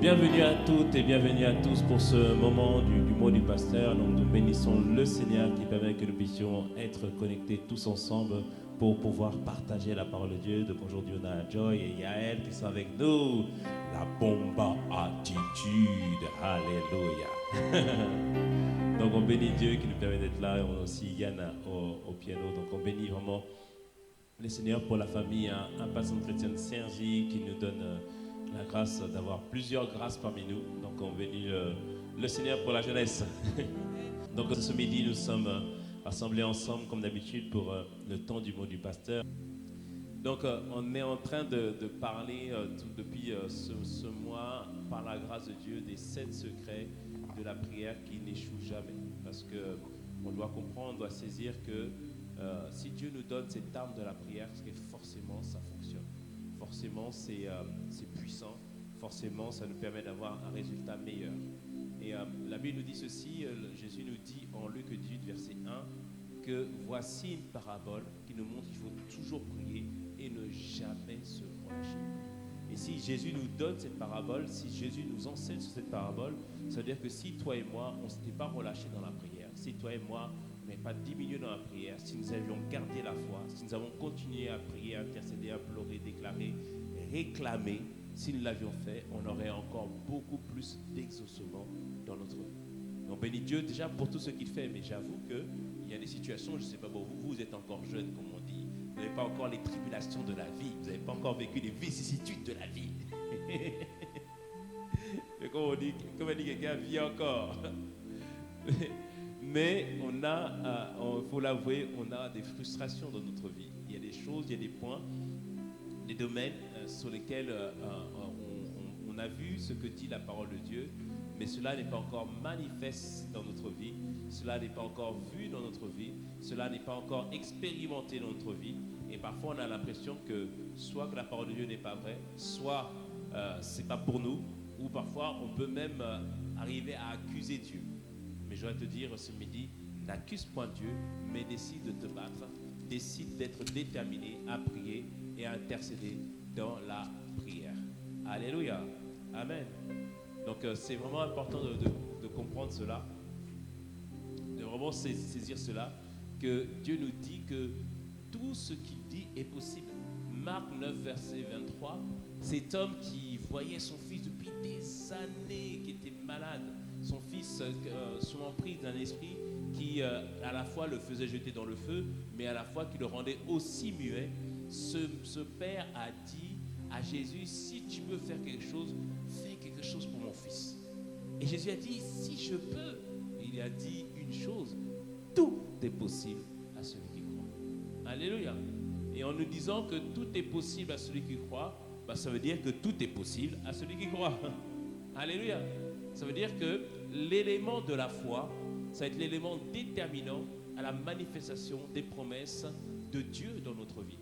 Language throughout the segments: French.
bienvenue à toutes et bienvenue à tous pour ce moment du mot du pasteur. Donc nous bénissons le Seigneur qui permet que nous puissions être connectés tous ensemble pour pouvoir partager la parole de Dieu. Donc aujourd'hui on a Joy et Yael qui sont avec nous. La bomba attitude, alléluia. Donc on bénit Dieu qui nous permet d'être là. Et on a aussi Yann au piano. Donc on bénit vraiment le Seigneur pour la famille, un pasteur chrétien Sergi qui nous donne la grâce d'avoir plusieurs grâces parmi nous. Donc on bénit le Seigneur pour la jeunesse. Donc ce midi nous sommes rassemblés ensemble comme d'habitude pour le temps du mot du pasteur. Donc on est en train de parler depuis ce mois, par la grâce de Dieu, des 7 secrets de la prière qui n'échouent jamais. Parce qu'on doit comprendre, on doit saisir que si Dieu nous donne cette arme de la prière, c'est que forcément ça fonctionne. Forcément c'est puissant, forcément ça nous permet d'avoir un résultat meilleur. Et la Bible nous dit ceci, Jésus nous dit en Luc 18 verset 1 que voici une parabole qui nous montre qu'il faut toujours prier et ne jamais se relâcher. Et si Jésus nous donne cette parabole, si Jésus nous enseigne sur cette parabole, ça veut dire que si toi et moi on ne s'était pas relâchés dans la prière, si toi et moi on n'avait pas diminué dans la prière, si nous avions gardé la foi, si nous avons continué à prier, à intercéder, à implorer, déclarer, réclamer, si nous l'avions fait, on aurait encore beaucoup plus d'exaucement dans notre vie. On bénit Dieu déjà pour tout ce qu'il fait, mais j'avoue qu'il y a des situations, je ne sais pas, bon, vous êtes encore jeune, comme on dit, vous n'avez pas encore les tribulations de la vie, vous n'avez pas encore vécu les vicissitudes de la vie. Mais comme on dit quelqu'un vit encore. Mais il faut l'avouer, on a des frustrations dans notre vie. Il y a des choses, il y a des points, des domaines sur lesquels on a vu ce que dit la parole de Dieu, mais cela n'est pas encore manifeste dans notre vie, cela n'est pas encore vu dans notre vie, cela n'est pas encore expérimenté dans notre vie. Et parfois on a l'impression que soit que la parole de Dieu n'est pas vraie, soit c'est pas pour nous, ou parfois on peut même arriver à accuser Dieu. Mais je dois te dire ce midi, n'accuse point Dieu, mais décide de te battre, décide d'être déterminé à prier et à intercéder dans la prière. Alléluia. Amen. Donc c'est vraiment important de comprendre cela, de vraiment saisir cela, que Dieu nous dit que tout ce qu'il dit est possible. Marc 9, verset 23, cet homme qui voyait son fils depuis des années, qui était malade, son fils sous l'emprise d'un esprit qui à la fois le faisait jeter dans le feu, mais à la fois qui le rendait aussi muet, ce père a dit à Jésus, si tu peux faire quelque chose, fais quelque chose pour mon fils. Et Jésus a dit, si je peux, il a dit une chose, tout est possible à celui qui croit. Alléluia. Et en nous disant que tout est possible à celui qui croit, ça veut dire que tout est possible à celui qui croit. Alléluia. Ça veut dire que l'élément de la foi, ça va être l'élément déterminant à la manifestation des promesses de Dieu dans notre vie.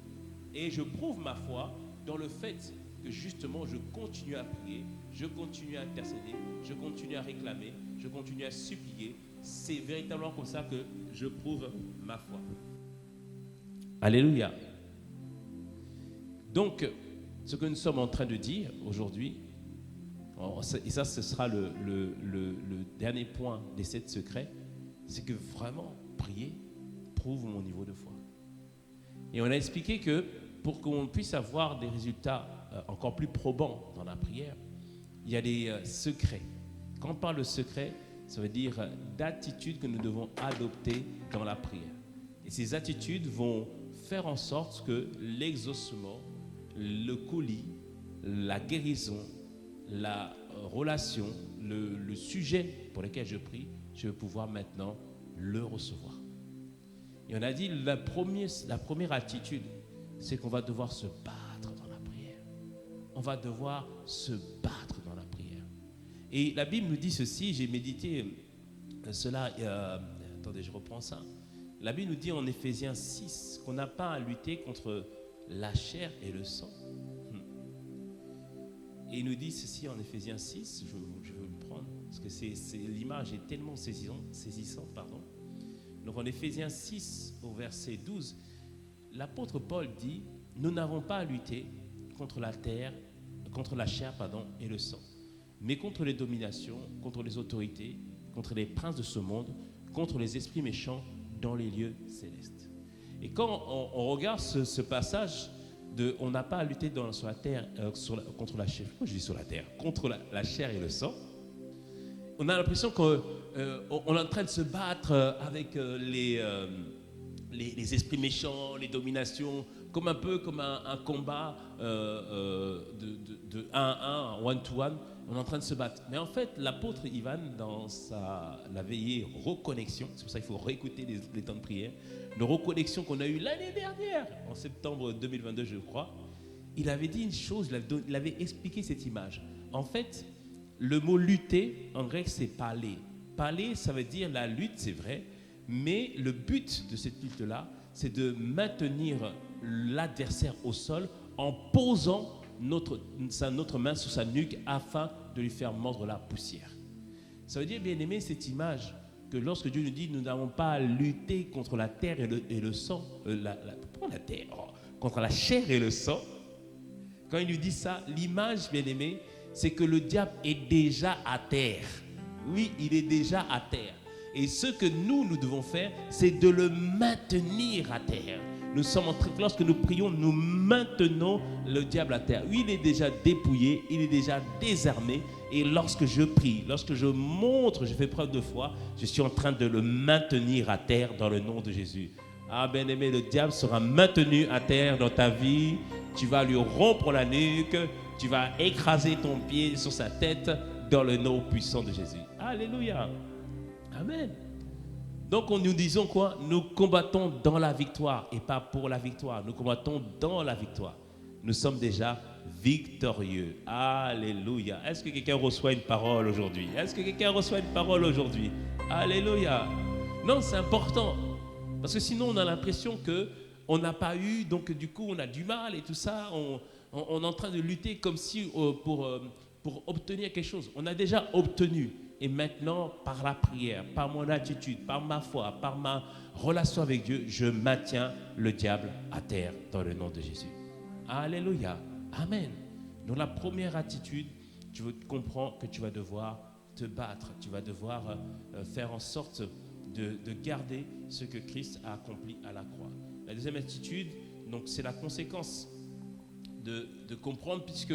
Et je prouve ma foi dans le fait que justement je continue à prier, je continue à intercéder, je continue à réclamer, je continue à supplier. C'est véritablement comme ça que je prouve ma foi. Alléluia. Donc, ce que nous sommes en train de dire aujourd'hui, et ça ce sera le dernier point des 7 secrets, c'est que vraiment prier prouve mon niveau de foi. Et on a expliqué que pour qu'on puisse avoir des résultats encore plus probants dans la prière, il y a des secrets. Quand on parle de secrets, ça veut dire d'attitudes que nous devons adopter dans la prière. Et ces attitudes vont faire en sorte que l'exaucement, le colis, la guérison, la relation, le sujet pour lequel je prie, je vais pouvoir maintenant le recevoir. Et on a dit la première attitude, c'est qu'on va devoir se battre dans la prière. On va devoir se battre dans la prière. Et la Bible nous dit ceci, j'ai médité cela, attendez, je reprends ça. La Bible nous dit en Éphésiens 6 qu'on n'a pas à lutter contre la chair et le sang. Et il nous dit ceci en Éphésiens 6, je veux le prendre, parce que l'image est tellement saisissante. Donc en Éphésiens 6, au verset 12, l'apôtre Paul dit, nous n'avons pas à lutter contre la chair et le sang, mais contre les dominations, contre les autorités, contre les princes de ce monde, contre les esprits méchants dans les lieux célestes. Et quand on regarde ce passage de on n'a pas à lutter sur la terre contre la chair, pourquoi je dis sur la terre, contre la chair et le sang, on a l'impression qu'on est en train de se battre avec les esprits méchants, les dominations, comme un peu comme un combat de 1 à 1, one-to-one. On est en train de se battre. Mais en fait, l'apôtre Ivan, dans la veillée reconnexion, c'est pour ça qu'il faut réécouter les temps de prière, de reconnexion qu'on a eu l'année dernière, en septembre 2022, je crois, il avait dit une chose, il avait expliqué cette image. En fait, le mot lutter, en grec, c'est parler. Parler, ça veut dire la lutte, c'est vrai, mais le but de cette lutte-là, c'est de maintenir l'adversaire au sol en posant notre main sur sa nuque afin de lui faire mordre la poussière. Ça veut dire, bien aimé, cette image que lorsque Dieu nous dit nous n'avons pas à lutter contre la terre et le sang, pourquoi la terre contre la chair et le sang, quand il lui dit ça, l'image, bien aimé, c'est que le diable est déjà à terre. Oui, il est déjà à terre. Et ce que nous devons faire, c'est de le maintenir à terre. Nous sommes lorsque nous prions, nous maintenons le diable à terre. Oui, il est déjà dépouillé, il est déjà désarmé. Et lorsque je prie, lorsque je fais preuve de foi, je suis en train de le maintenir à terre dans le nom de Jésus. Ah, bien-aimé, le diable sera maintenu à terre dans ta vie. Tu vas lui rompre la nuque, tu vas écraser ton pied sur sa tête dans le nom puissant de Jésus. Alléluia. Amen. Donc nous disons quoi? Nous combattons dans la victoire et pas pour la victoire. Nous combattons dans la victoire. Nous sommes déjà victorieux. Alléluia. Est-ce que quelqu'un reçoit une parole aujourd'hui? Est-ce que quelqu'un reçoit une parole aujourd'hui? Alléluia. Non, c'est important. Parce que sinon on a l'impression qu'on n'a pas eu, donc du coup on a du mal et tout ça. On est en train de lutter comme si pour obtenir quelque chose. On a déjà obtenu. Et maintenant, par la prière, par mon attitude, par ma foi, par ma relation avec Dieu, je maintiens le diable à terre dans le nom de Jésus. Alléluia. Amen. Donc la première attitude, tu comprends que tu vas devoir te battre. Tu vas devoir faire en sorte de garder ce que Christ a accompli à la croix. La deuxième attitude, donc, c'est la conséquence de comprendre, puisque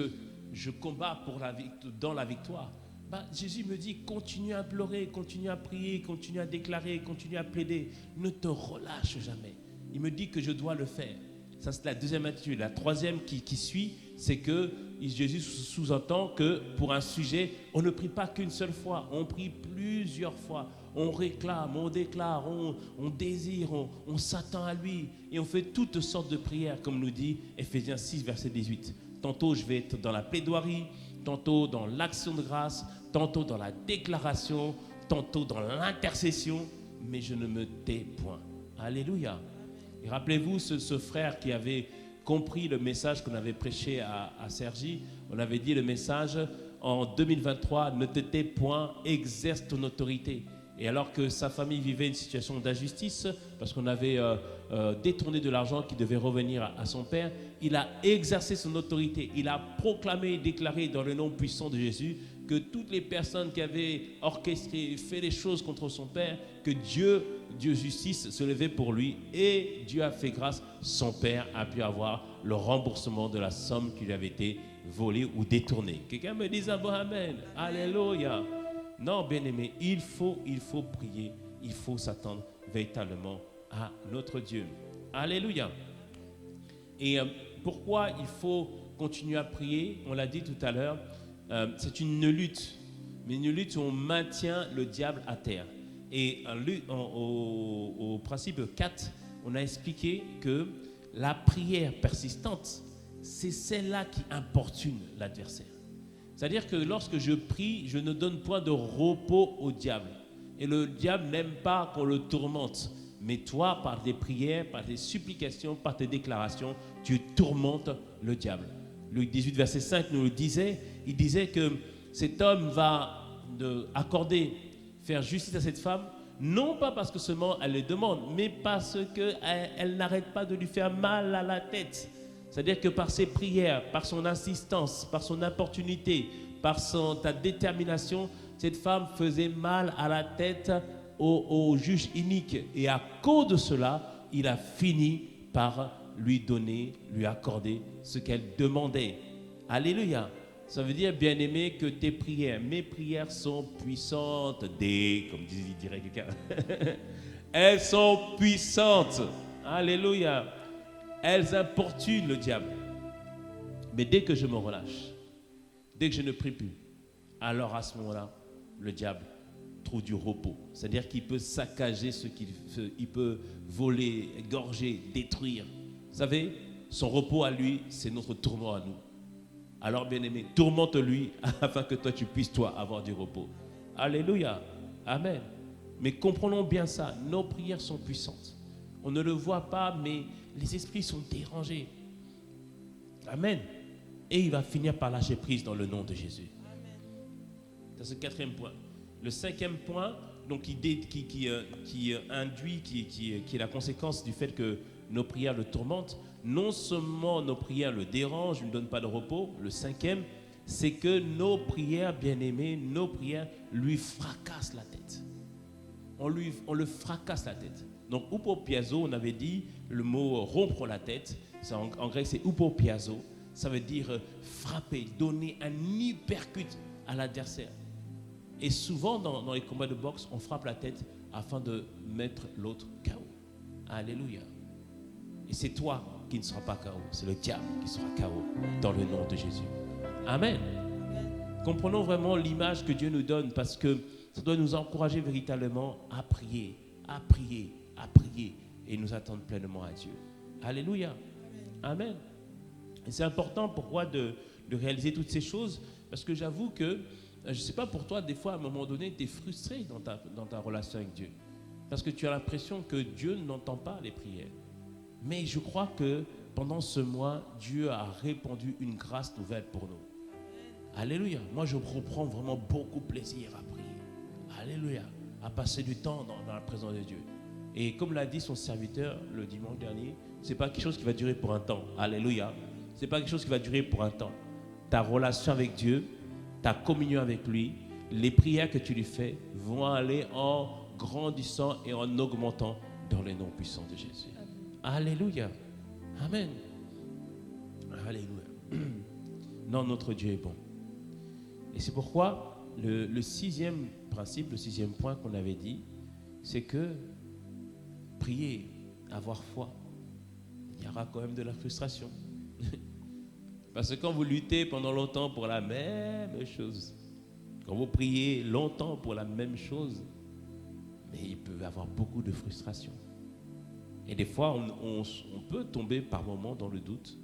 je combats dans la victoire. Jésus me dit, continue à implorer, continue à prier, continue à déclarer, continue à plaider. Ne te relâche jamais. Il me dit que je dois le faire. Ça, c'est la deuxième attitude. La troisième qui suit, c'est que Jésus sous-entend que pour un sujet, on ne prie pas qu'une seule fois, on prie plusieurs fois. On réclame, on déclare, on désire, on s'attend à lui. Et on fait toutes sortes de prières, comme nous dit Ephésiens 6, verset 18. Tantôt, je vais être dans la plaidoirie, tantôt dans l'action de grâce, tantôt dans la déclaration, tantôt dans l'intercession, mais je ne me tais point. Alléluia. Et rappelez-vous ce frère qui avait compris le message qu'on avait prêché à Sergi. On avait dit le message en 2023, ne te tais point, exerce ton autorité. Et alors que sa famille vivait une situation d'injustice, parce qu'on avait détourné de l'argent qui devait revenir à son père, il a exercé son autorité. Il a proclamé et déclaré dans le nom puissant de Jésus que toutes les personnes qui avaient orchestré, fait les choses contre son père, que Dieu justice se levait pour lui, et Dieu a fait grâce. Son père a pu avoir le remboursement de la somme qui lui avait été volée ou détournée. Quelqu'un me dit un bon amen. Alléluia. Non, bien-aimé, il faut prier, il faut s'attendre véritablement à notre Dieu. Alléluia. Et pourquoi il faut continuer à prier? On l'a dit tout à l'heure, c'est une lutte, mais une lutte où on maintient le diable à terre. Et au principe 4, on a expliqué que la prière persistante, c'est celle-là qui importune l'adversaire. C'est-à-dire que lorsque je prie, je ne donne point de repos au diable. Et le diable n'aime pas qu'on le tourmente. Mais toi, par des prières, par des supplications, par tes déclarations, tu tourmentes le diable. Luc 18, verset 5 nous le disait. Il disait que cet homme va faire justice à cette femme, non pas parce que seulement elle le demande, mais parce qu'elle n'arrête pas de lui faire mal à la tête. C'est-à-dire que par ses prières, par son insistance, par son importunité, par ta détermination, cette femme faisait mal à la tête au juge inique. Et à cause de cela, il a fini par lui accorder ce qu'elle demandait. Alléluia. Ça veut dire, bien-aimé, que tes prières, mes prières sont puissantes. Comme dirait quelqu'un. Elles sont puissantes. Alléluia. Elles importunent le diable. Mais dès que je me relâche, dès que je ne prie plus, alors à ce moment-là, le diable trouve du repos. C'est-à-dire qu'il peut saccager ce qu'il fait, il peut voler, égorger, détruire. Vous savez, son repos à lui, c'est notre tourment à nous. Alors, bien-aimé, tourmente-lui afin que toi, tu puisses, toi, avoir du repos. Alléluia. Amen. Mais comprenons bien ça, nos prières sont puissantes. On ne le voit pas, mais les esprits sont dérangés. Amen. Et il va finir par lâcher prise dans le nom de Jésus. C'est ce 4e point. Le 5e point, donc, qui induit, qui est la conséquence du fait que nos prières le tourmentent. Non seulement nos prières le dérangent, ne donnent pas de repos. Le 5e, c'est que nos prières, bien-aimés, nos prières lui fracassent la tête. On le fracasse la tête. Donc, upopiazo, on avait dit le mot rompre la tête. Ça, en grec, c'est upopiazo. Ça veut dire frapper, donner un uppercut à l'adversaire. Et souvent, dans les combats de boxe, on frappe la tête afin de mettre l'autre KO. Alléluia. Et c'est toi qui ne seras pas KO. C'est le diable qui sera KO dans le nom de Jésus. Amen. Comprenons vraiment l'image que Dieu nous donne, parce que ça doit nous encourager véritablement à prier, à prier, à prier et nous attendre pleinement à Dieu. Alléluia. Amen. Et c'est important pour moi de réaliser toutes ces choses, parce que j'avoue que, je ne sais pas pour toi, des fois à un moment donné, tu es frustré dans ta relation avec Dieu, parce que tu as l'impression que Dieu n'entend pas les prières. Mais je crois que pendant ce mois, Dieu a répandu une grâce nouvelle pour nous. Alléluia. Moi, je reprends vraiment beaucoup plaisir à prier. Alléluia. À passer du temps dans la présence de Dieu. Et comme l'a dit son serviteur le dimanche dernier, ce n'est pas quelque chose qui va durer pour un temps. Alléluia. Ce n'est pas quelque chose qui va durer pour un temps. Ta relation avec Dieu, ta communion avec lui, les prières que tu lui fais vont aller en grandissant et en augmentant dans le nom puissant de Jésus. Alléluia. Amen. Alléluia. Non, notre Dieu est bon. Et c'est pourquoi le 6e principe, le 6e point qu'on avait dit, c'est que prier, avoir foi, il y aura quand même de la frustration. Parce que quand vous luttez pendant longtemps pour la même chose, quand vous priez longtemps pour la même chose, mais il peut y avoir beaucoup de frustration. Et des fois, on peut tomber par moments dans le doute,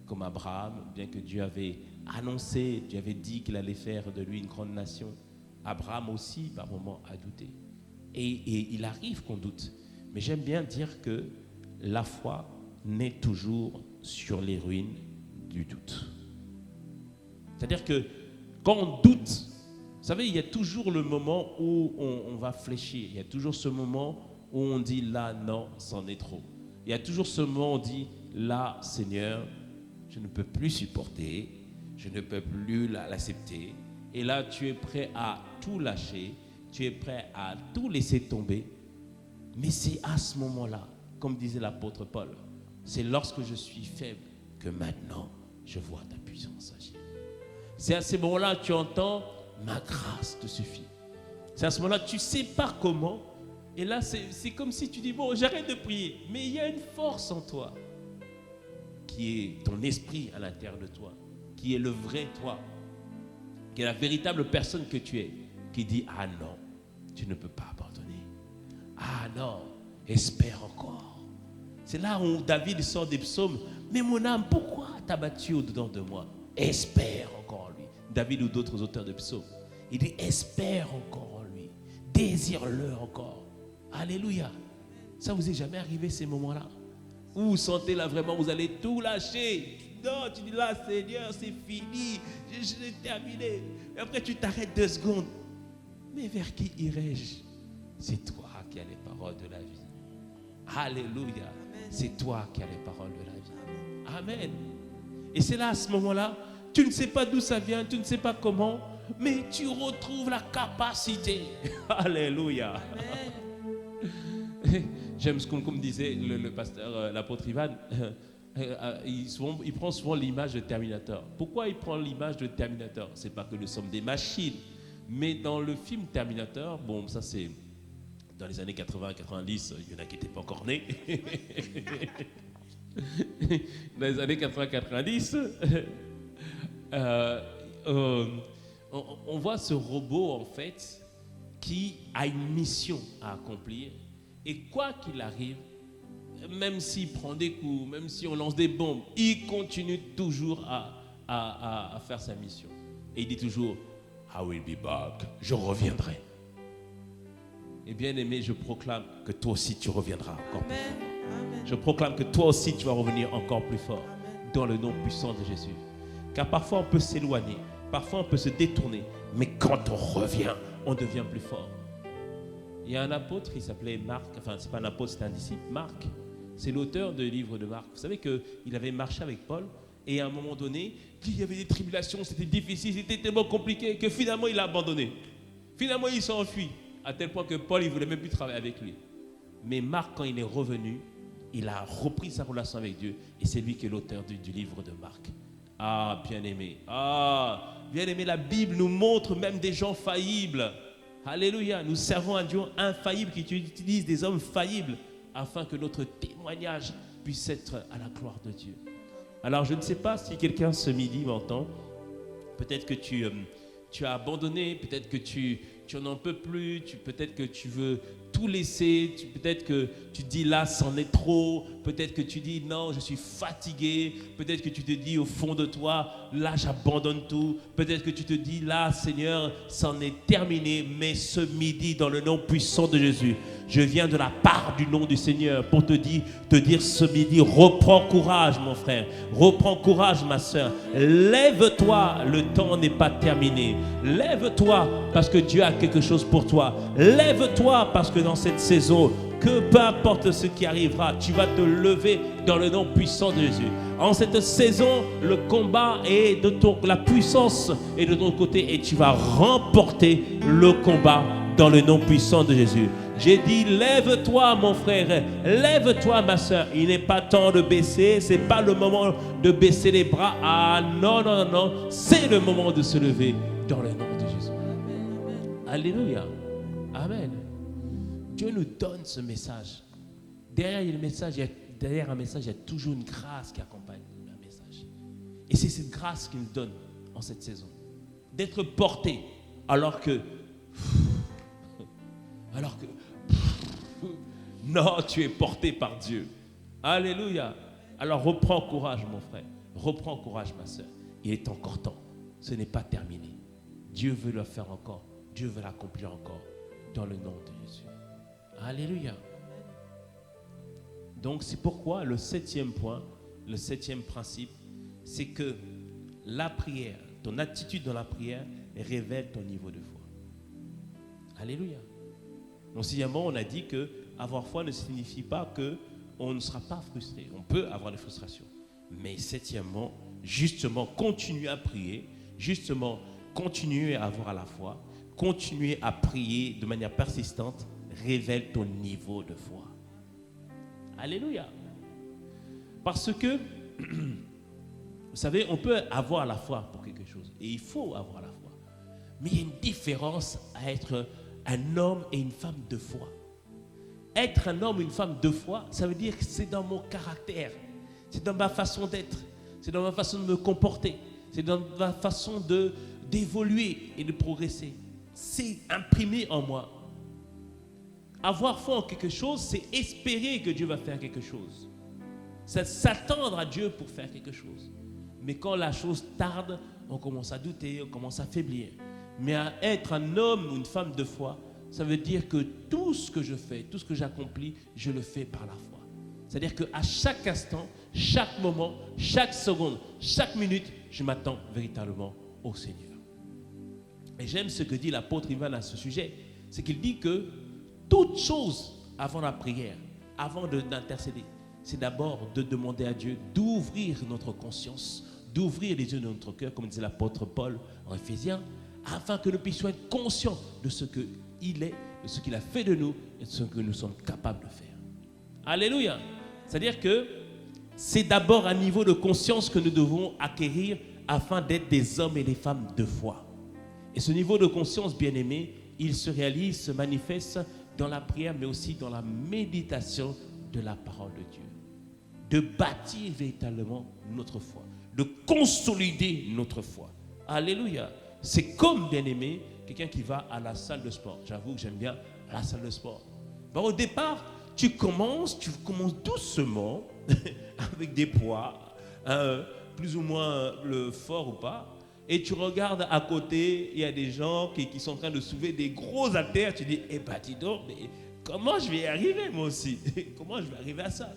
comme Abraham, bien que Dieu avait annoncé, Dieu avait dit qu'il allait faire de lui une grande nation. Abraham aussi, par moments, a douté. Et il arrive qu'on doute. Mais j'aime bien dire que la foi naît toujours sur les ruines du doute. C'est-à-dire que quand on doute, vous savez, il y a toujours le moment où on va fléchir. Il y a toujours ce moment où on dit là, non, c'en est trop. Il y a toujours ce moment où on dit là, Seigneur, je ne peux plus supporter, je ne peux plus l'accepter. Et là, tu es prêt à tout lâcher, tu es prêt à tout laisser tomber. Mais c'est à ce moment-là, comme disait l'apôtre Paul, c'est lorsque je suis faible que maintenant je vois ta puissance agir. C'est à ce moment-là que tu entends, ma grâce te suffit. C'est à ce moment-là que tu ne sais pas comment. Et là, c'est comme si tu dis, bon, j'arrête de prier. Mais il y a une force en toi, qui est ton esprit à l'intérieur de toi, qui est le vrai toi, qui est la véritable personne que tu es, qui dit, ah non, tu ne peux pas abandonner. Ah non, espère encore. C'est là où David sort des psaumes. Mais mon âme, pourquoi t'as battu au-dedans de moi? Espère encore en lui. David ou d'autres auteurs de psaumes. Il dit, espère encore en lui. Désire-le encore. Alléluia. Ça vous est jamais arrivé ces moments-là? Où vous sentez là vraiment, vous allez tout lâcher. Non, tu dis là, Seigneur, c'est fini. Je l'ai terminé. Et après, tu t'arrêtes 2 secondes. Mais vers qui irai-je? C'est toi qui as les paroles de la vie. Alléluia. Amen. C'est toi qui as les paroles de la vie. Amen. Et c'est là, à ce moment-là, Tu ne sais pas d'où ça vient, tu ne sais pas comment, mais tu retrouves la capacité. Alléluia. J'aime ce comme disait le pasteur, l'apôtre Ivan. Il prend souvent l'image de Terminator. Pourquoi il prend l'image de Terminator? C'est pas que nous sommes des machines, mais dans le film Terminator, bon, ça c'est dans les années 80-90, il y en a qui n'étaient pas encore nés. Dans les années 80-90, on voit ce robot en fait qui a une mission à accomplir, et quoi qu'il arrive, même s'il prend des coups, même si on lance des bombes, il continue toujours à faire sa mission. Et il dit toujours, I will be back, je reviendrai. Et bien aimé, je proclame que toi aussi tu reviendras encore plus fort. Amen. Je proclame que toi aussi tu vas revenir encore plus fort. Amen. Dans le nom puissant de Jésus. Car parfois on peut s'éloigner, parfois on peut se détourner, mais quand on revient, on devient plus fort. Il y a un apôtre qui s'appelait Marc, enfin c'est pas un apôtre, c'est un disciple, Marc. C'est l'auteur du livre de Marc. Vous savez qu'il avait marché avec Paul, et à un moment donné, il y avait des tribulations, c'était difficile, c'était tellement compliqué que finalement il a abandonné. Finalement il s'est enfui, à tel point que Paul il ne voulait même plus travailler avec lui. Mais Marc, quand il est revenu, il a repris sa relation avec Dieu, et c'est lui qui est l'auteur du livre de Marc. Ah, bien-aimé, la Bible nous montre même des gens faillibles. Alléluia, nous servons un Dieu infaillible qui utilise des hommes faillibles afin que notre témoignage puisse être à la gloire de Dieu. Alors, je ne sais pas si quelqu'un ce midi m'entend. Peut-être que tu as abandonné, peut-être que tu n'en peux plus, peut-être que tu veux tout laisser, peut-être que tu dis là, c'en est trop, peut-être que tu dis non, je suis fatigué, peut-être que tu te dis au fond de toi, là, j'abandonne tout, peut-être que tu te dis là, Seigneur, c'en est terminé, mais ce midi, dans le nom puissant de Jésus, je viens de la part du nom du Seigneur pour te dire ce midi, reprends courage, mon frère, reprends courage, ma soeur, lève-toi, le temps n'est pas terminé, lève-toi parce que Dieu a quelque chose pour toi, lève-toi parce que dans cette saison, que peu importe ce qui arrivera, tu vas te lever dans le nom puissant de Jésus. En cette saison, le combat est la puissance est de ton côté et tu vas remporter le combat dans le nom puissant de Jésus. J'ai dit, lève-toi mon frère, lève-toi ma soeur. Il n'est pas temps de baisser, c'est pas le moment de baisser les bras. Ah non, non, non, c'est le moment de se lever dans le nom de Jésus. Alléluia. Amen. Dieu nous donne ce message. Derrière un message, il y a toujours une grâce qui accompagne le message. Et c'est cette grâce qu'il nous donne en cette saison. D'être porté alors que non, tu es porté par Dieu. Alléluia. Alors reprends courage mon frère. Reprends courage ma soeur. Il est encore temps. Ce n'est pas terminé. Dieu veut le faire encore. Dieu veut l'accomplir encore dans le nom de Jésus. Alléluia. Donc c'est pourquoi le 7e point, le 7e principe, c'est que la prière, ton attitude dans la prière révèle ton niveau de foi. Alléluia. Donc sixièmement, on a dit que avoir foi ne signifie pas qu'on ne sera pas frustré. On peut avoir des frustrations. Mais septièmement, justement, continuer à prier, justement, continuer à avoir la foi, continuer à prier de manière persistante, révèle ton niveau de foi. Alléluia. Parce que, vous savez, on peut avoir la foi pour quelque chose. Et il faut avoir la foi. Mais il y a une différence à être un homme et une femme de foi. Être un homme et une femme de foi, ça veut dire que c'est dans mon caractère. C'est dans ma façon d'être. C'est dans ma façon de me comporter. C'est dans ma façon d'évoluer et de progresser. C'est imprimé en moi. Avoir foi en quelque chose, c'est espérer que Dieu va faire quelque chose. C'est s'attendre à Dieu pour faire quelque chose. Mais quand la chose tarde, on commence à douter, on commence à faiblir. Mais à être un homme ou une femme de foi, ça veut dire que tout ce que je fais, tout ce que j'accomplis, je le fais par la foi. C'est-à-dire qu'à chaque instant, chaque moment, chaque seconde, chaque minute, je m'attends véritablement au Seigneur. Et j'aime ce que dit l'apôtre Ivan à ce sujet. C'est qu'il dit que toute chose avant la prière, avant d'intercéder, c'est d'abord de demander à Dieu d'ouvrir notre conscience, d'ouvrir les yeux de notre cœur, comme disait l'apôtre Paul en Éphésiens, afin que nous puissions être conscients de ce qu'il est, de ce qu'il a fait de nous et de ce que nous sommes capables de faire. Alléluia. C'est-à-dire que c'est d'abord un niveau de conscience que nous devons acquérir afin d'être des hommes et des femmes de foi. Et ce niveau de conscience, bien-aimé, il se réalise, se manifeste dans la prière, mais aussi dans la méditation de la parole de Dieu. De bâtir véritablement notre foi, de consolider notre foi. Alléluia. C'est comme, bien-aimé, quelqu'un qui va à la salle de sport. J'avoue que j'aime bien la salle de sport. Bon, au départ, tu commences doucement avec des poids, plus ou moins fort ou pas, et tu regardes à côté, il y a des gens qui sont en train de soulever des gros haltères, tu dis, dis donc, mais comment je vais y arriver moi aussi? Comment je vais arriver à ça?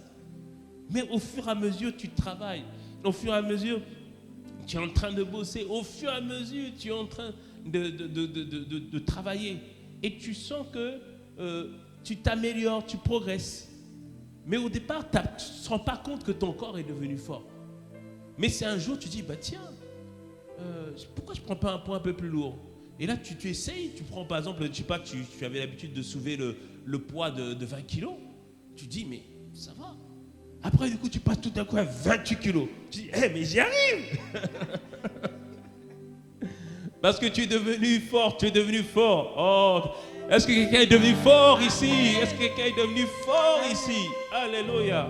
Mais au fur et à mesure, tu travailles, au fur et à mesure, tu es en train de bosser, au fur et à mesure, tu es en train de travailler, et tu sens que tu t'améliores, tu progresses. Mais au départ, tu ne te rends pas compte que ton corps est devenu fort. Mais c'est un jour, tu dis, tiens, pourquoi je ne prends pas un poids un peu plus lourd? Et là, tu essayes, tu prends par exemple, je sais pas, tu avais l'habitude de soulever le poids de 20 kilos. Tu dis, mais ça va. Après, du coup, tu passes tout d'un coup à 28 kilos. Tu dis, mais j'y arrive. Parce que tu es devenu fort, tu es devenu fort. Oh, est-ce que quelqu'un est devenu fort ici? Est-ce que quelqu'un est devenu fort ici? Alléluia.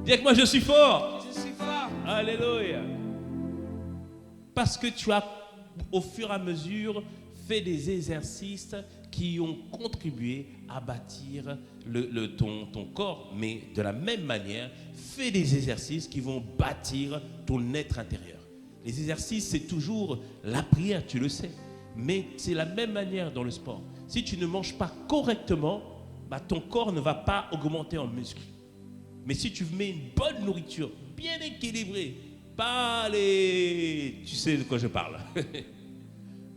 Dis avec moi, je suis fort. Je suis fort. Alléluia. Parce que tu as, au fur et à mesure, fait des exercices qui ont contribué à bâtir ton corps, mais de la même manière, fais des exercices qui vont bâtir ton être intérieur. Les exercices, c'est toujours la prière, tu le sais, mais c'est la même manière dans le sport. Si tu ne manges pas correctement, ton corps ne va pas augmenter en muscles. Mais si tu mets une bonne nourriture, bien équilibrée, pas les... Tu sais de quoi je parle.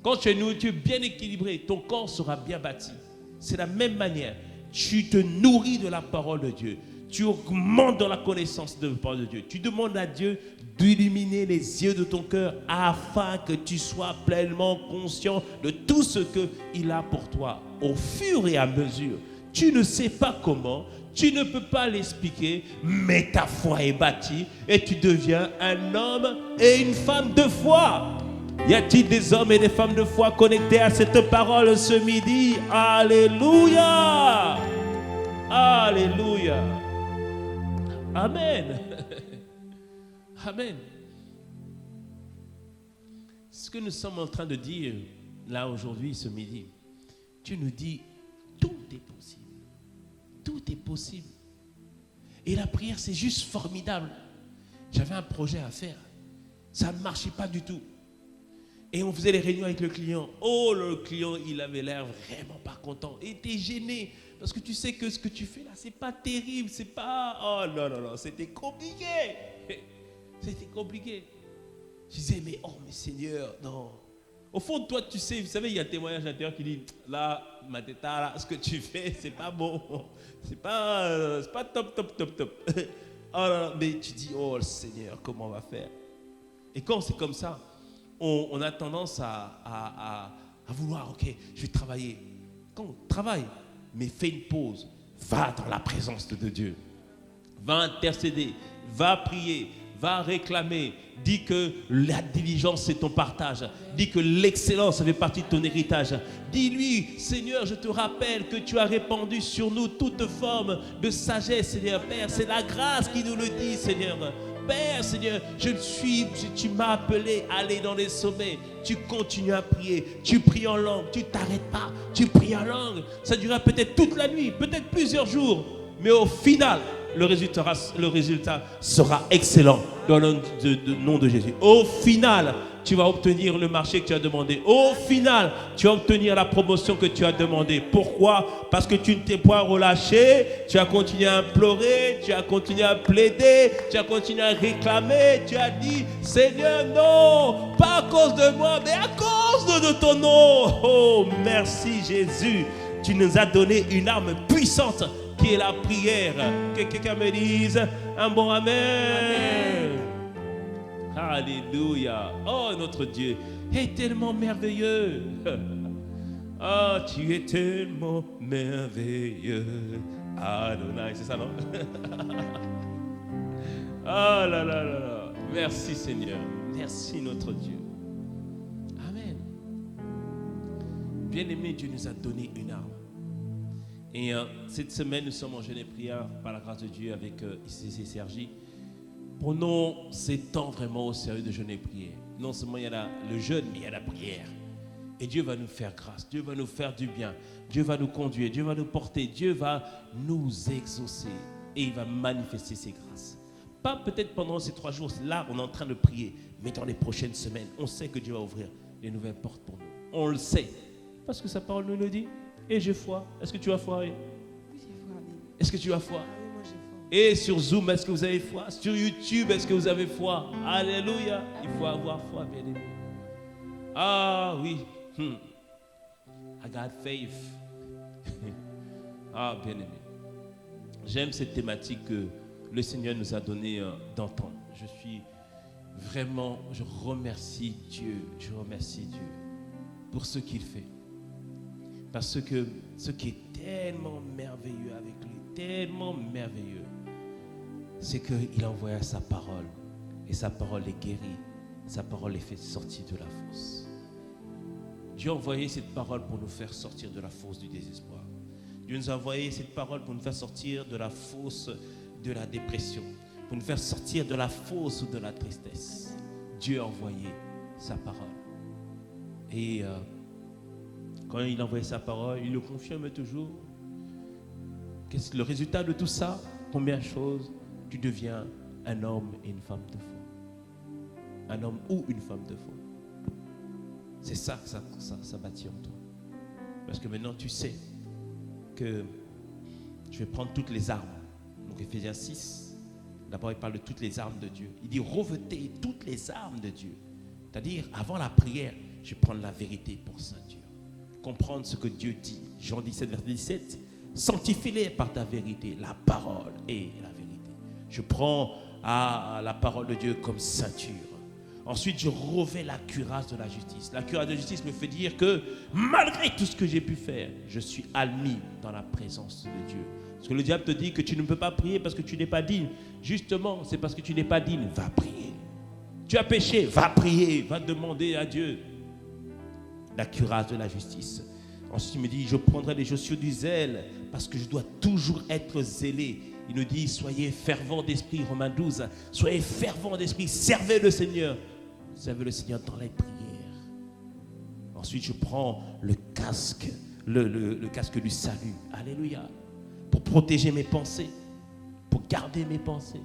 Quand tu as une nourriture bien équilibrée, ton corps sera bien bâti. C'est la même manière. Tu te nourris de la parole de Dieu. Tu augmentes dans la connaissance de la parole de Dieu. Tu demandes à Dieu d'illuminer les yeux de ton cœur afin que tu sois pleinement conscient de tout ce qu'il a pour toi. Au fur et à mesure, tu ne sais pas comment, tu ne peux pas l'expliquer, mais ta foi est bâtie et tu deviens un homme et une femme de foi. Y a-t-il des hommes et des femmes de foi connectés à cette parole ce midi? Alléluia! Alléluia! Amen! Amen! Ce que nous sommes en train de dire là aujourd'hui, ce midi, Dieu nous dit, tout est possible. Tout est possible. Et la prière, c'est juste formidable. J'avais un projet à faire. Ça ne marchait pas du tout. Et on faisait les réunions avec le client. Oh, le client, il avait l'air vraiment pas content. Il était gêné. Parce que tu sais que ce que tu fais là, c'est pas terrible. C'est pas... Oh non, c'était compliqué. C'était compliqué. Je disais, mais Seigneur, non. Au fond de toi, tu sais, vous savez, il y a un témoignage intérieur qui dit, là, Mateta, là, ce que tu fais, c'est pas bon. C'est pas top. Oh non, mais tu dis, oh Seigneur, comment on va faire? Et quand c'est comme ça, on a tendance à vouloir, ok, je vais travailler. Quand travaille, mais fais une pause. Va dans la présence de Dieu. Va intercéder. Va prier. Va réclamer. Dis que la diligence, c'est ton partage. Dis que l'excellence fait partie de ton héritage. Dis-lui, Seigneur, je te rappelle que tu as répandu sur nous toute forme de sagesse, Seigneur. Père, c'est la grâce qui nous le dit, Seigneur. Père, Seigneur, tu m'as appelé à aller dans les sommets. Tu continues à prier. Tu pries en langue. Tu ne t'arrêtes pas. Tu pries en langue. Ça durera peut-être toute la nuit, peut-être plusieurs jours. Mais au final, le résultat sera excellent dans le nom de Jésus. Au final, tu vas obtenir le marché que tu as demandé. Au final, tu vas obtenir la promotion que tu as demandé. Pourquoi? Parce que tu ne t'es pas relâché, tu as continué à implorer, tu as continué à plaider, tu as continué à réclamer, tu as dit, Seigneur, non, pas à cause de moi, mais à cause de ton nom. Oh, merci Jésus. Tu nous as donné une arme puissante qui est la prière. Que quelqu'un me dise un bon amen. Alléluia. Oh, notre Dieu est tellement merveilleux. Ah, tu es tellement merveilleux. Adonai, c'est ça, non? Ah là là là là. Merci Seigneur. Merci notre Dieu. Amen. Bien-aimé, Dieu nous a donné une arme. Et cette semaine, nous sommes en jeûne et prière par la grâce de Dieu avec ICC Sergi. Prenons ces temps vraiment au sérieux de jeûne et prière. Non seulement il y a le jeûne, mais il y a la prière. Et Dieu va nous faire grâce, Dieu va nous faire du bien, Dieu va nous conduire, Dieu va nous porter, Dieu va nous exaucer et il va manifester ses grâces. Pas peut-être pendant ces 3 jours, là on est en train de prier, mais dans les prochaines semaines, on sait que Dieu va ouvrir les nouvelles portes pour nous. On le sait, parce que sa parole nous le dit. Et j'ai foi. Est-ce que tu as foi? Oui, j'ai foi. Est-ce que tu as foi? Oui, moi j'ai foi. Et sur Zoom, est-ce que vous avez foi? Sur YouTube, est-ce que vous avez foi? Alléluia. Il faut avoir foi, bien aimé. Ah oui. I got faith. Ah, bien aimé. J'aime cette thématique que le Seigneur nous a donné d'entendre. Je remercie Dieu pour ce qu'il fait. Parce que ce qui est tellement merveilleux avec lui, tellement merveilleux, c'est qu'il a envoyé sa parole. Et sa parole est guérie. Sa parole est faite sortir de la fosse. Dieu a envoyé cette parole pour nous faire sortir de la fosse du désespoir. Dieu nous a envoyé cette parole pour nous faire sortir de la fosse de la dépression, pour nous faire sortir de la fosse de la tristesse. Dieu a envoyé sa parole. Et quand il a envoyé sa parole, il le confirme toujours. Qu'est-ce que le résultat de tout ça? Combien de choses? Tu deviens un homme et une femme de foi. Un homme ou une femme de foi. C'est ça que ça bâtit en toi. Parce que maintenant tu sais que je vais prendre toutes les armes. Donc Éphésiens 6, d'abord il parle de toutes les armes de Dieu. Il dit revêtez toutes les armes de Dieu. C'est-à-dire avant la prière, je vais prendre la vérité pour ceinture. Comprendre ce que Dieu dit. Jean 17, verset 17. Sanctifie-les par ta vérité. La parole est la vérité. Je prends la parole de Dieu comme ceinture. Ensuite, je revêts la cuirasse de la justice. La cuirasse de la justice me fait dire que malgré tout ce que j'ai pu faire, je suis admis dans la présence de Dieu. Parce que le diable te dit que tu ne peux pas prier parce que tu n'es pas digne. Justement, c'est parce que tu n'es pas digne. Va prier. Tu as péché, va prier. Va demander à Dieu la cuirasse de la justice. Ensuite, il me dit, je prendrai les chaussures du zèle parce que je dois toujours être zélé. Il nous dit, soyez fervents d'esprit, Romains 12. Soyez fervents d'esprit, servez le Seigneur. Servez le Seigneur dans les prières. Ensuite, je prends le casque, le casque du salut. Alléluia. Pour protéger mes pensées, pour garder mes pensées.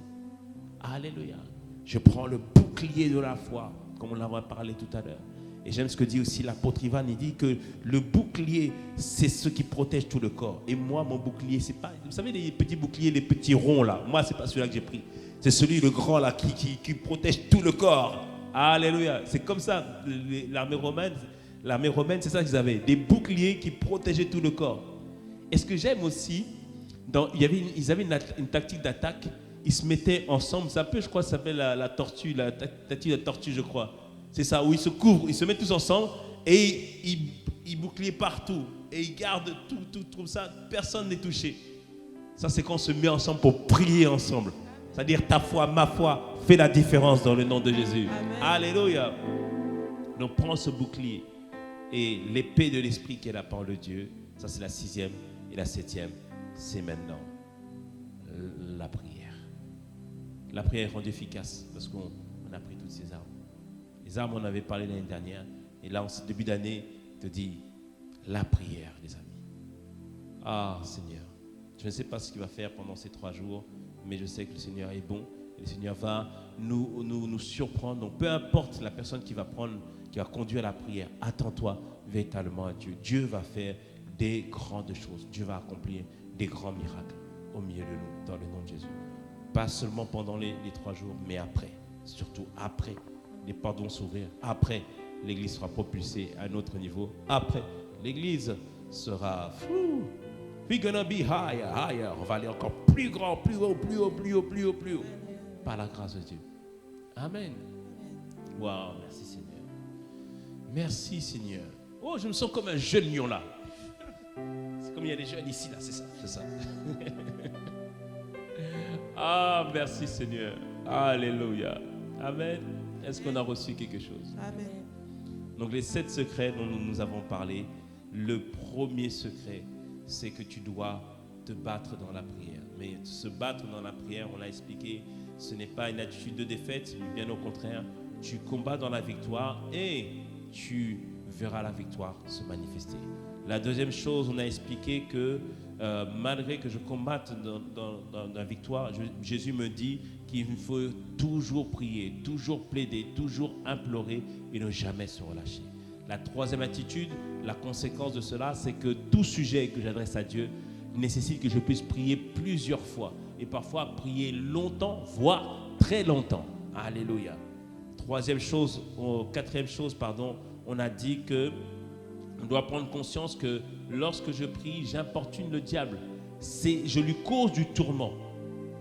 Alléluia. Je prends le bouclier de la foi, comme on l'avait parlé tout à l'heure. Et j'aime ce que dit aussi l'apôtre Ivan. Il dit que le bouclier, c'est ce qui protège tout le corps. Et moi, mon bouclier, c'est pas... Vous savez, les petits boucliers, les petits ronds là. Moi, c'est pas celui-là que j'ai pris. C'est celui, le grand là, qui protège tout le corps. Alléluia. C'est comme ça. L'armée romaine, c'est ça qu'ils avaient. Des boucliers qui protégeaient tout le corps. Et ce que j'aime aussi, ils avaient une tactique d'attaque. Ils se mettaient ensemble. Ça peut, je crois, ça s'appelle la tortue, la tactique de la tortue, je crois. C'est ça, où ils se couvrent, ils se mettent tous ensemble et ils bouclier partout. Et ils gardent tout comme ça, personne n'est touché. Ça, c'est quand on se met ensemble pour prier ensemble. C'est-à-dire ta foi, ma foi, fait la différence dans le nom de Jésus. Amen. Alléluia. Donc prends ce bouclier et l'épée de l'esprit qui est la parole de Dieu. Ça, c'est la 6e et la 7e. C'est maintenant la prière. La prière est rendue efficace parce qu'on a pris toutes ces armes. Les armes, on avait parlé l'année dernière. Et là, en ce début d'année, te dit la prière, les amis. Ah, Seigneur, je ne sais pas ce qu'il va faire pendant ces 3 jours, mais je sais que le Seigneur est bon. Et le Seigneur va nous surprendre. Donc, peu importe la personne qui va conduire la prière, attends-toi véritablement à Dieu. Dieu va faire des grandes choses. Dieu va accomplir des grands miracles au milieu de nous, dans le nom de Jésus. Pas seulement pendant les 3 jours, mais après. Surtout après. Les portes vont s'ouvrir. Après, l'église sera propulsée à un autre niveau. Après, l'église sera we're gonna be higher. On va aller encore plus grand, plus haut. Par la grâce de Dieu. Amen. Waouh, merci Seigneur. Merci Seigneur. Oh, je me sens comme un jeune lion là. C'est comme il y a des jeunes ici là, c'est ça. Ah, merci Seigneur. Alléluia. Amen. Est-ce qu'on a reçu quelque chose? Amen. Donc les 7 secrets dont nous avons parlé, le premier secret, c'est que tu dois te battre dans la prière. Mais se battre dans la prière, on l'a expliqué, ce n'est pas une attitude de défaite, mais bien au contraire, tu combats dans la victoire et tu verras la victoire se manifester. La deuxième chose, on a expliqué que malgré que je combatte dans la victoire, Jésus me dit qu'il faut toujours prier, toujours plaider, toujours implorer et ne jamais se relâcher. La troisième attitude, la conséquence de cela, c'est que tout sujet que j'adresse à Dieu nécessite que je puisse prier plusieurs fois et parfois prier longtemps, voire très longtemps. Alléluia. Quatrième chose, on a dit que on doit prendre conscience que lorsque je prie, j'importune le diable. Je lui cause du tourment.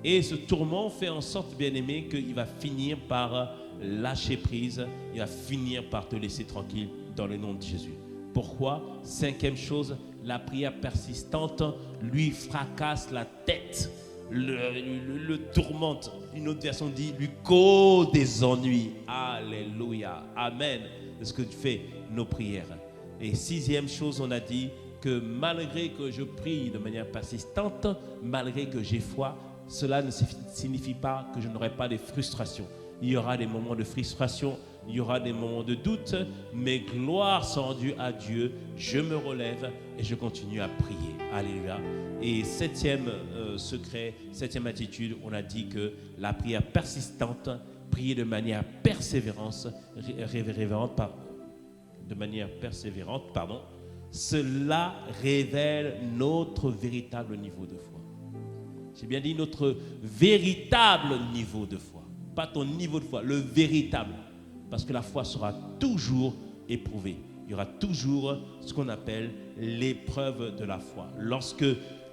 Et ce tourment fait en sorte, bien-aimé, qu'il va finir par lâcher prise. Il va finir par te laisser tranquille dans le nom de Jésus. Pourquoi? Cinquième chose, la prière persistante lui fracasse la tête, le tourmente. Une autre version dit, lui cause des ennuis. Alléluia. Amen. C'est ce que fait nos prières. Et sixième chose, on a dit que malgré que je prie de manière persistante, malgré que j'ai foi, cela ne signifie pas que je n'aurai pas de frustration. Il y aura des moments de frustration, il y aura des moments de doute, mais gloire soit rendue à Dieu, je me relève et je continue à prier. Alléluia. Et septième secret, septième attitude, on a dit que la prière persistante, prier de manière persévérante, cela révèle notre véritable niveau de foi. J'ai bien dit notre véritable niveau de foi. Pas ton niveau de foi, le véritable. Parce que la foi sera toujours éprouvée. Il y aura toujours ce qu'on appelle l'épreuve de la foi. Lorsque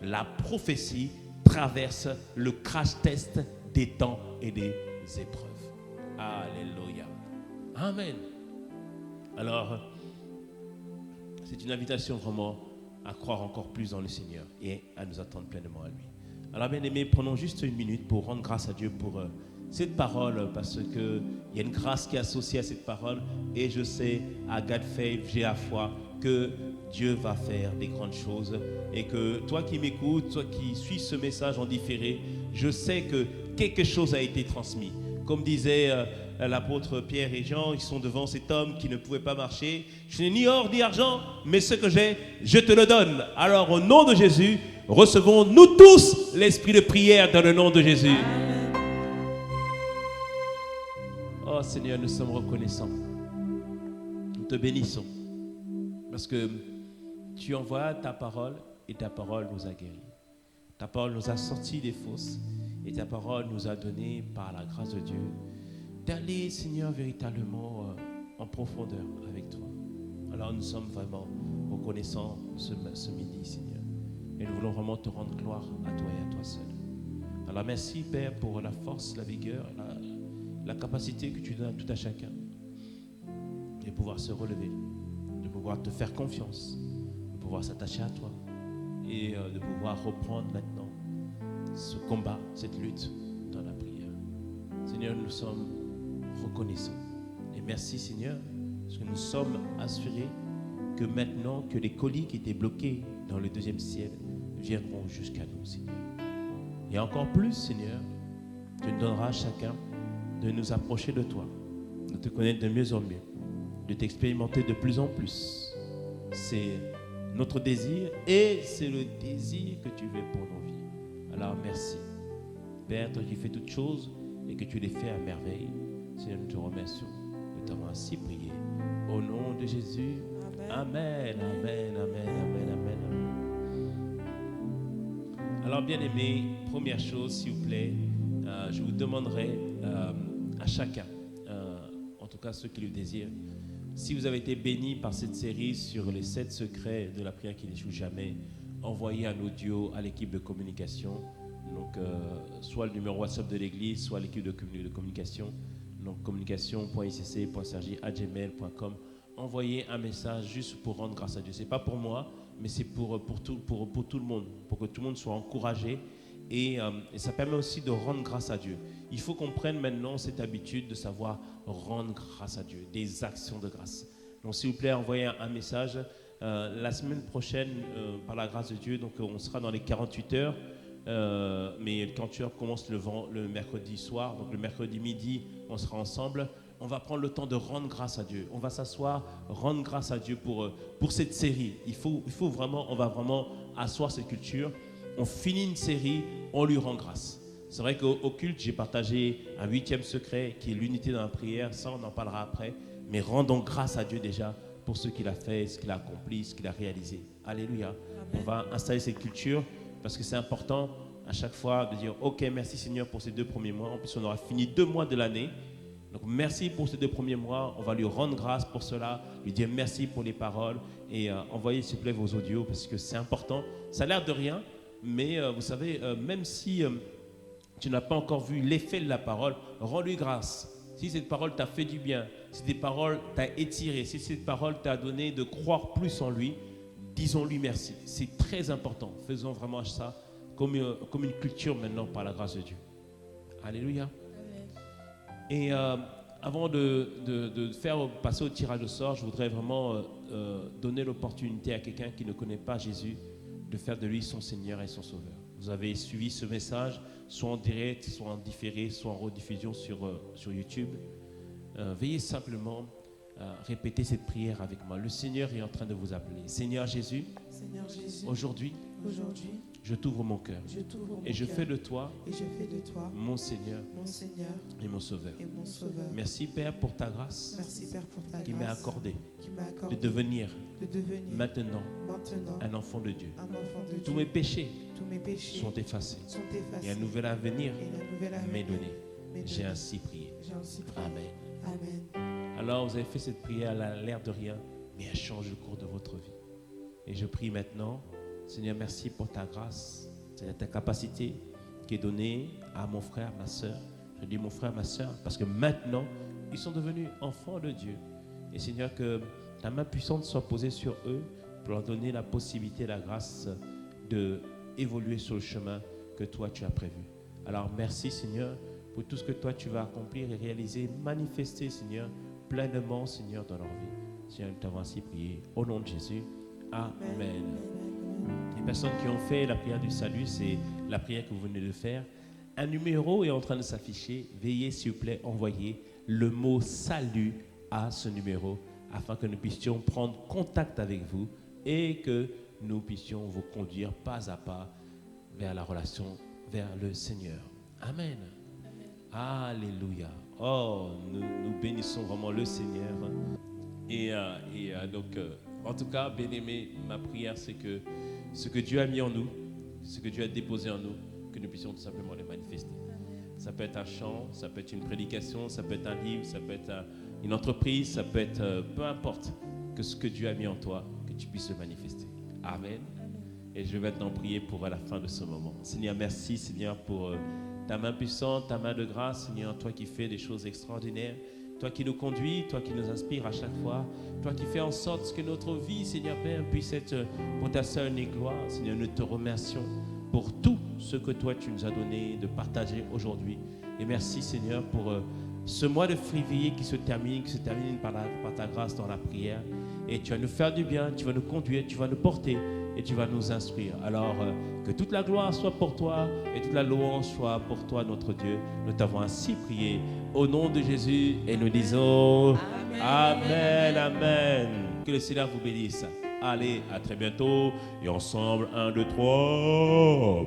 la prophétie traverse le crash test des temps et des épreuves. Alléluia. Amen. Alors, c'est une invitation vraiment à croire encore plus dans le Seigneur et à nous attendre pleinement à lui. Alors, bien-aimés, prenons juste une minute pour rendre grâce à Dieu pour cette parole, parce qu'il y a une grâce qui est associée à cette parole et je sais, à God Faith, j'ai la foi que Dieu va faire des grandes choses et que toi qui m'écoutes, toi qui suis ce message en différé, je sais que quelque chose a été transmis. Comme disait l'apôtre Pierre et Jean, ils sont devant cet homme qui ne pouvait pas marcher. Je n'ai ni or ni argent, mais ce que j'ai, je te le donne. Alors au nom de Jésus, recevons nous tous l'esprit de prière dans le nom de Jésus. Oh Seigneur, nous sommes reconnaissants. Nous te bénissons. Parce que tu envoies ta parole et ta parole nous a guéris. Ta parole nous a sortis des fosses et ta parole nous a donné par la grâce de Dieu d'aller, Seigneur, véritablement en profondeur avec toi. Alors nous sommes vraiment reconnaissants ce midi, Seigneur. Et nous voulons vraiment te rendre gloire à toi et à toi seul. Alors merci, Père, pour la force, la vigueur, la capacité que tu donnes à tout à chacun de pouvoir se relever, de pouvoir te faire confiance, de pouvoir s'attacher à toi et de pouvoir reprendre maintenant ce combat, cette lutte dans la prière. Seigneur, nous sommes reconnaissants. Et merci, Seigneur, parce que nous sommes assurés que maintenant que les colis qui étaient bloqués dans le deuxième ciel viendront jusqu'à nous, Seigneur. Et encore plus, Seigneur, tu nous donneras à chacun de nous approcher de toi, de te connaître de mieux en mieux, de t'expérimenter de plus en plus. C'est notre désir et c'est le désir que tu veux pour nos vies. Alors merci. Père, toi qui fais toutes choses et que tu les fais à merveille, Seigneur, nous te remercions. Nous t'avons ainsi prié. Au nom de Jésus. Amen, amen, amen, amen, amen, amen. Alors, bien-aimés, première chose, s'il vous plaît, je vous demanderai à chacun, en tout cas ceux qui le désirent, si vous avez été bénis par cette série sur les 7 secrets de la prière qui n'échoue jamais, envoyez un audio à l'équipe de communication, donc soit le numéro WhatsApp de l'église, soit l'équipe de communication. Donc communication.icc.sergi@gmail.com. Envoyez un message juste pour rendre grâce à Dieu. Ce n'est pas pour moi, mais c'est pour tout le monde, pour que tout le monde soit encouragé. Et ça permet aussi de rendre grâce à Dieu. Il faut qu'on prenne maintenant cette habitude de savoir rendre grâce à Dieu, des actions de grâce. Donc s'il vous plaît, envoyez un message. La semaine prochaine, par la grâce de Dieu, donc on sera dans les 48 heures. Mais les 48 heures commencent le mercredi soir. Donc le mercredi midi, on sera ensemble. On va prendre le temps de rendre grâce à Dieu. On va s'asseoir, rendre grâce à Dieu pour cette série. Il faut vraiment, on va vraiment asseoir cette culture. On finit une série, on lui rend grâce. C'est vrai qu'au culte, j'ai partagé un 8e secret qui est l'unité dans la prière. Ça, on en parlera après. Mais rendons grâce à Dieu déjà pour ce qu'il a fait, ce qu'il a accompli, ce qu'il a réalisé. Alléluia. Amen. On va installer cette culture parce que c'est important à chaque fois de dire « Ok, merci Seigneur pour ces 2 premiers mois. » En plus, on aura fini 2 mois de l'année. Donc, merci pour ces 2 premiers mois. On va lui rendre grâce pour cela, lui dire merci pour les paroles et envoyez s'il vous plaît vos audios parce que c'est important. Ça a l'air de rien, mais vous savez, même si tu n'as pas encore vu l'effet de la parole, rends-lui grâce. Si cette parole t'a fait du bien, si cette parole t'a étiré, si cette parole t'a donné de croire plus en lui, disons-lui merci. C'est très important. Faisons vraiment ça comme une culture maintenant par la grâce de Dieu. Alléluia. Et avant de faire passer au tirage au sort, je voudrais vraiment donner l'opportunité à quelqu'un qui ne connaît pas Jésus de faire de lui son Seigneur et son Sauveur. Vous avez suivi ce message, soit en direct, soit en différé, soit en rediffusion sur YouTube. Veuillez simplement répéter cette prière avec moi. Le Seigneur est en train de vous appeler. Seigneur Jésus, aujourd'hui, je t'ouvre mon cœur et je fais de toi mon Seigneur et mon Sauveur. Merci Père pour ta grâce qui m'est accordée de devenir maintenant un enfant de Dieu. Tous mes péchés sont effacés et un nouvel avenir m'est donné. J'ai ainsi prié. Amen. Alors vous avez fait cette prière, elle a l'air de rien, mais elle change le cours de votre vie. Et je prie maintenant, Seigneur, merci pour ta grâce, c'est ta capacité qui est donnée à mon frère, ma soeur. Je dis mon frère, ma soeur, parce que maintenant, ils sont devenus enfants de Dieu. Et Seigneur, que ta main puissante soit posée sur eux pour leur donner la possibilité, la grâce d'évoluer sur le chemin que toi tu as prévu. Alors merci Seigneur pour tout ce que toi tu vas accomplir et réaliser, manifester Seigneur, pleinement Seigneur dans leur vie. Seigneur, nous t'avons ainsi prié. Au nom de Jésus, Amen. Les personnes qui ont fait la prière du salut, c'est la prière que vous venez de faire. Un numéro est en train de s'afficher. Veuillez, s'il vous plaît, envoyer le mot salut à ce numéro afin que nous puissions prendre contact avec vous et que nous puissions vous conduire pas à pas vers la relation, vers le Seigneur. Amen. Alléluia. Oh, nous bénissons vraiment le Seigneur. Donc, en tout cas, bien-aimé, ma prière, c'est que ce que Dieu a mis en nous, ce que Dieu a déposé en nous, que nous puissions tout simplement le manifester. Ça peut être un chant, ça peut être une prédication, ça peut être un livre, ça peut être une entreprise, ça peut être peu importe que ce que Dieu a mis en toi, que tu puisses le manifester. Amen. Et je vais maintenant prier pour la fin de ce moment. Seigneur, merci Seigneur pour ta main puissante, ta main de grâce, Seigneur, toi qui fais des choses extraordinaires. Toi qui nous conduis, toi qui nous inspires à chaque fois, toi qui fais en sorte que notre vie, Seigneur Père, puisse être pour ta seule et gloire. Seigneur, nous te remercions pour tout ce que toi tu nous as donné de partager aujourd'hui. Et merci Seigneur pour ce mois de février qui se termine par ta grâce dans la prière. Et tu vas nous faire du bien, tu vas nous conduire, tu vas nous porter et tu vas nous instruire. Alors que toute la gloire soit pour toi et toute la louange soit pour toi notre Dieu. Nous t'avons ainsi prié au nom de Jésus et nous disons Amen, Amen. Que le Seigneur vous bénisse. Allez, à très bientôt et ensemble 1, 2, 3.